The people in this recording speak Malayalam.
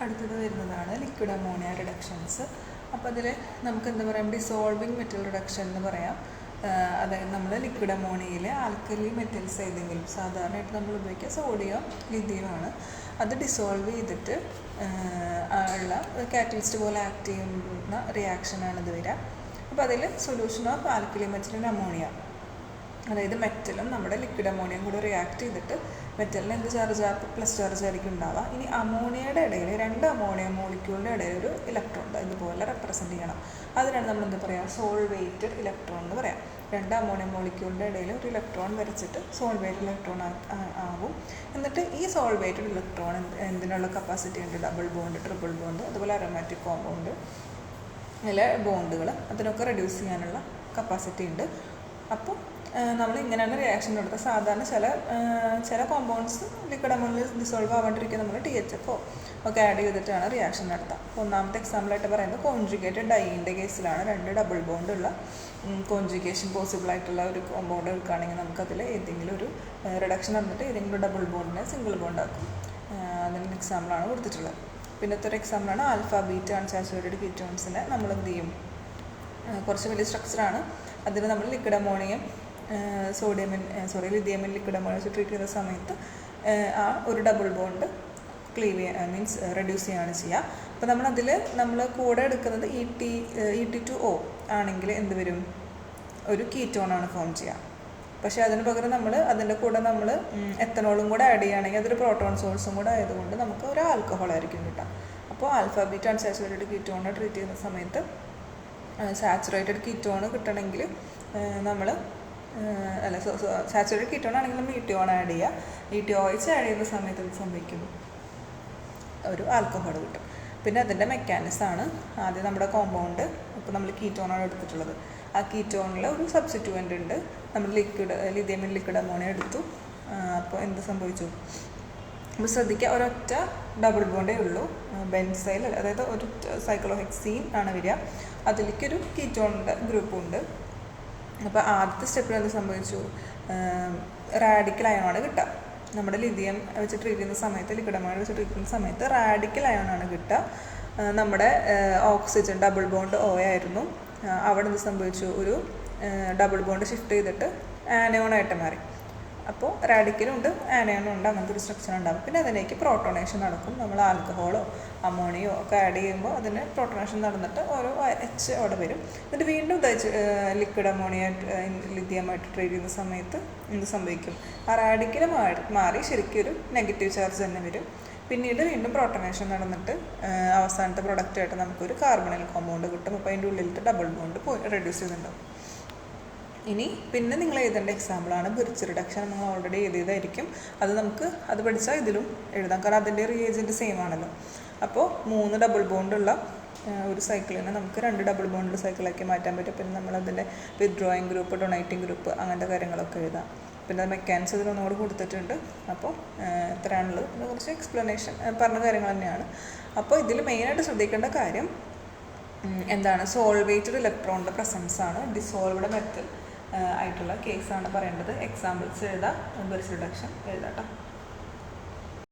അടുത്തത് വരുന്നതാണ് ലിക്വിഡ് അമോണിയ റിഡക്ഷൻസ്. അപ്പോൾ അതിൽ നമുക്ക് എന്താ പറയുക, ഡിസോൾവിങ് മെറ്റൽ റിഡക്ഷൻ എന്ന് പറയാം. അതായത് നമ്മൾ ലിക്വിഡ് അമോണിയയിൽ ആൽക്കലി മെറ്റൽസ് ഏതെങ്കിലും, സാധാരണയായിട്ട് നമ്മൾ ഉപയോഗിക്കുക സോഡിയം ലിഥിയം ആണ്, അത് ഡിസോൾവ് ചെയ്തിട്ട് ഉള്ള കാറ്റലിസ്റ്റ് പോലെ ആക്ട് ചെയ്യുന്ന റിയാക്ഷനാണ് ഇത് വരിക. അപ്പോൾ അതിൽ solution of alkali metal and ammonia, അതായത് മെറ്റലും നമ്മുടെ ലിക്വിഡ് അമോണിയയും കൂടി റിയാക്ട് ചെയ്തിട്ട് മെറ്റലിന് എന്ത് ചാർജ്, പ്ലസ് ചാർജ് ആയിരിക്കും ഉണ്ടാവുക. ഇനി അമോണിയയുടെ ഇടയിൽ രണ്ട് അമോണിയ മോളിക്യൂളിൻ്റെ ഇടയിൽ ഒരു ഇലക്ട്രോൺ ഇതുപോലെ റെപ്രസെൻറ്റ് ചെയ്യണം. അതിനാണ് നമ്മൾ എന്താ പറയുക, സോൾവേറ്റഡ് ഇലക്ട്രോൺ എന്ന് പറയാം. രണ്ട് അമോണിയ മോളിക്യൂളിൻ്റെ ഇടയിൽ ഒരു ഇലക്ട്രോൺ വരച്ചിട്ട് സോൾവേറ്റഡ് ഇലക്ട്രോൺ ആവും. എന്നിട്ട് ഈ സോൾവേറ്റഡ് ഇലക്ട്രോൺ എന്തിനുള്ള കപ്പാസിറ്റി ഉണ്ട്, ഡബിൾ ബോണ്ട്, ട്രിപ്പിൾ ബോണ്ട്, അതുപോലെ അരോമാറ്റിക് കോമ്പൗണ്ട് അല്ല ബോണ്ടുകൾ, അതിനൊക്കെ റെഡ്യൂസ് ചെയ്യാനുള്ള കപ്പാസിറ്റി ഉണ്ട്. അപ്പോൾ നമ്മൾ ഇങ്ങനെയാണ് റിയാക്ഷൻ നടത്തുക. സാധാരണ ചില കോമ്പൗണ്ട്സ് ലിക്വിഡ് അമോണിയയിൽ ഡിസോൾവ് ആവാണ്ടിരിക്കുക നമ്മൾ THFO ഒക്കെ ആഡ് ചെയ്തിട്ടാണ് റിയാക്ഷൻ നടത്തുക. ഒന്നാമത്തെ എക്സാമ്പിളായിട്ട് പറയുന്നത് കോൺജുഗേറ്റഡ് ഡൈൻ്റെ കേസിലാണ്. രണ്ട് ഡബിൾ ബോണ്ട് ഉള്ള കോൺജുഗേഷൻ പോസിബിൾ ആയിട്ടുള്ള ഒരു കോമ്പൗണ്ട് എടുക്കുകയാണെങ്കിൽ നമുക്കതിൽ ഏതെങ്കിലും ഒരു റിഡക്ഷൻ നടന്നിട്ട് ഏതെങ്കിലും ഡബിൾ ബോണ്ടിനെ സിംഗിൾ ബോണ്ട് ആക്കും. അതിൻ്റെ എക്സാമ്പിളാണ് കൊടുത്തിട്ടുള്ളത്. പിന്നത്തെ ഒരു എക്സാമ്പിളാണ് ആൽഫ ബീറ്റ അൺസാച്ചുറേറ്റഡ് കീറ്റോൺസിനെ നമ്മൾ എന്ത് ചെയ്യും, കുറച്ച് വലിയ സ്ട്രക്ചറാണ്, അതിന് നമ്മൾ ലിക്വിഡ് അമോണിയം ലിഥിയമിൻ ലിക്വിഡ് അമോണിയം വെച്ച് ട്രീറ്റ് ചെയ്യുന്ന സമയത്ത് ആ ഒരു ഡബിൾ ബോണ്ട് റെഡ്യൂസ് ചെയ്യുകയാണ് ചെയ്യുക. അപ്പോൾ നമ്മൾ കൂടെ എടുക്കുന്നത് ET2O ആണെങ്കിൽ എന്ത് വരും, ഒരു കീറ്റോണാണ് ഫോം ചെയ്യുക. പക്ഷേ അതിന് പകരം അതിൻ്റെ കൂടെ നമ്മൾ എത്തനോളും കൂടെ ആഡ് ചെയ്യുകയാണെങ്കിൽ അതൊരു പ്രോട്ടോൺ സോഴ്സും കൂടെ ആയതുകൊണ്ട് നമുക്ക് ഒരു ആൽക്കഹോൾ ആയിരിക്കും കിട്ടുക. അപ്പോൾ alpha beta unsaturated ketone treat ചെയ്യുന്ന സമയത്ത് സാച്ചുറേറ്റഡ് കീറ്റോണ് കിട്ടണമെങ്കിൽ നമ്മൾ സാച്ചുറേറ്റഡ് കീറ്റോൺ ആണെങ്കിൽ നമ്മൾ ETOൺ ആഡ് ചെയ്യുക. ETOH ആഡ് ചെയ്യുന്ന സമയത്ത് ഇത് സംഭവിക്കുന്നു, ഒരു ആൽക്കഹോൾ കിട്ടും. പിന്നെ അതിൻ്റെ മെക്കാനിസമാണ് ആദ്യം നമ്മുടെ കോമ്പൗണ്ട്, ഇപ്പോൾ നമ്മൾ കീറ്റോണാണ് എടുത്തിട്ടുള്ളത്, ആ കീറ്റോണിൽ ഒരു സബ്സ്റ്റിറ്റ്യൂവൻ്റ് ഉണ്ട്. നമ്മൾ ലിഥിയമിൻ ലിക്വിഡ് അമോണിയ എടുത്തു. അപ്പോൾ എന്ത് സംഭവിച്ചു, അപ്പോൾ ശ്രദ്ധിക്കുക, ഒരൊറ്റ ഡബിൾ ബോണ്ടേ ഉള്ളൂ, ബെൻസൈൽ, അതായത് ഒരു സൈക്ലോഹെക്സീൻ ആണ് വരിക, അതിലേക്കൊരു കീറ്റോണിൻ്റെ ഗ്രൂപ്പുണ്ട്. അപ്പോൾ ആദ്യത്തെ സ്റ്റെപ്പിൽ എന്ത് സംഭവിച്ചു, റാഡിക്കൽ അയോണാണ് കിട്ടുക. നമ്മുടെ ലിഥിയം വെച്ച് ട്രീറ്റ് ചെയ്യുന്ന സമയത്ത്, ലിക്വിഡ് അമോണിയ വെച്ച് ട്രീറ്റ് ചെയ്യുന്ന സമയത്ത് റാഡിക്കൽ അയോണാണ് കിട്ടുക. നമ്മുടെ ഓക്സിജൻ ഡബിൾ ബോണ്ട് O ആയിരുന്നു, അവിടെ എന്ത് സംഭവിച്ചു, ഒരു ഡബിൾ ബോണ്ട് ഷിഫ്റ്റ് ചെയ്തിട്ട് ആനയോണായിട്ട് മാറി. അപ്പോൾ റാഡിക്കലും ഉണ്ട് ആനയോണും ഉണ്ട്, അങ്ങനത്തെ ഒരു സ്ട്രക്ചർ ഉണ്ടാകും. പിന്നെ അതിലേക്ക് പ്രോട്ടോണേഷൻ നടക്കും. നമ്മൾ ആൽക്കഹോളോ അമോണിയോ ഒക്കെ ആഡ് ചെയ്യുമ്പോൾ അതിന് പ്രോട്ടോണേഷൻ നടന്നിട്ട് ഓരോ H അവിടെ വരും. എന്നിട്ട് വീണ്ടും ലിക്വിഡ് അമോണിയ ലിഥിയമായിട്ട് ട്രീറ്റ് ചെയ്യുന്ന സമയത്ത് എന്ത് സംഭവിക്കും, ആ റാഡിക്കൽ മാറി ശരിക്കും ഒരു നെഗറ്റീവ് ചാർജ് തന്നെ വരും. പിന്നീട് വീണ്ടും പ്രോട്ടോണേഷൻ നടന്നിട്ട് അവസാനത്തെ പ്രൊഡക്റ്റായിട്ട് നമുക്കൊരു കാർബണൽ കോമ്പൗണ്ട് കിട്ടും. അപ്പോൾ അതിൻ്റെ ഉള്ളിലത്തെ ഡബിൾ ബോണ്ട് റെഡ്യൂസ് ചെയ്തിട്ടുണ്ടാവും. പിന്നെ നിങ്ങൾ എഴുതേണ്ട എക്സാമ്പിളാണ് ബിർച്ച് റിഡക്ഷൻ. നിങ്ങൾ ഓൾറെഡി എഴുതിയതായിരിക്കും, അത് പഠിച്ചാൽ ഇതിലും എഴുതാം, കാരണം അതിൻ്റെ റിയേജൻറ്റ് സെയിം ആണല്ലോ. അപ്പോൾ 3 ഡബിൾ ബോണ്ടുള്ള ഒരു സൈക്കിളിനെ നമുക്ക് 2 ഡബിൾ ബോണ്ടുള്ള സൈക്കിളാക്കി മാറ്റാൻ പറ്റും. പിന്നെ നമ്മളതിൻ്റെ വിത്ഡ്രോയിങ് ഗ്രൂപ്പ്, ഡൊണേറ്റിംഗ് ഗ്രൂപ്പ്, അങ്ങനത്തെ കാര്യങ്ങളൊക്കെ എഴുതാം. പിന്നെ മെക്കാനിക്സ് ഇതിലൊന്നുകൂടി കൊടുത്തിട്ടുണ്ട്. അപ്പോൾ എത്രയാണുള്ളത്, പിന്നെ കുറച്ച് എക്സ്പ്ലനേഷൻ പറഞ്ഞ കാര്യങ്ങൾ തന്നെയാണ്. അപ്പോൾ ഇതിൽ മെയിനായിട്ട് ശ്രദ്ധിക്കേണ്ട കാര്യം എന്താണ്, സോൾവേറ്റഡ് ഇലക്ട്രോണിൻ്റെ പ്രസൻസ് ആണ്. ഡിസോൾവ്ഡ് മെറ്റൽ ആയിട്ടുള്ള കേസാണ് പറയേണ്ടത്. എക്സാമ്പിൾസ് എഴുതാം, ബിർച്ച് റിഡക്ഷൻ എഴുതാം കേട്ടോ.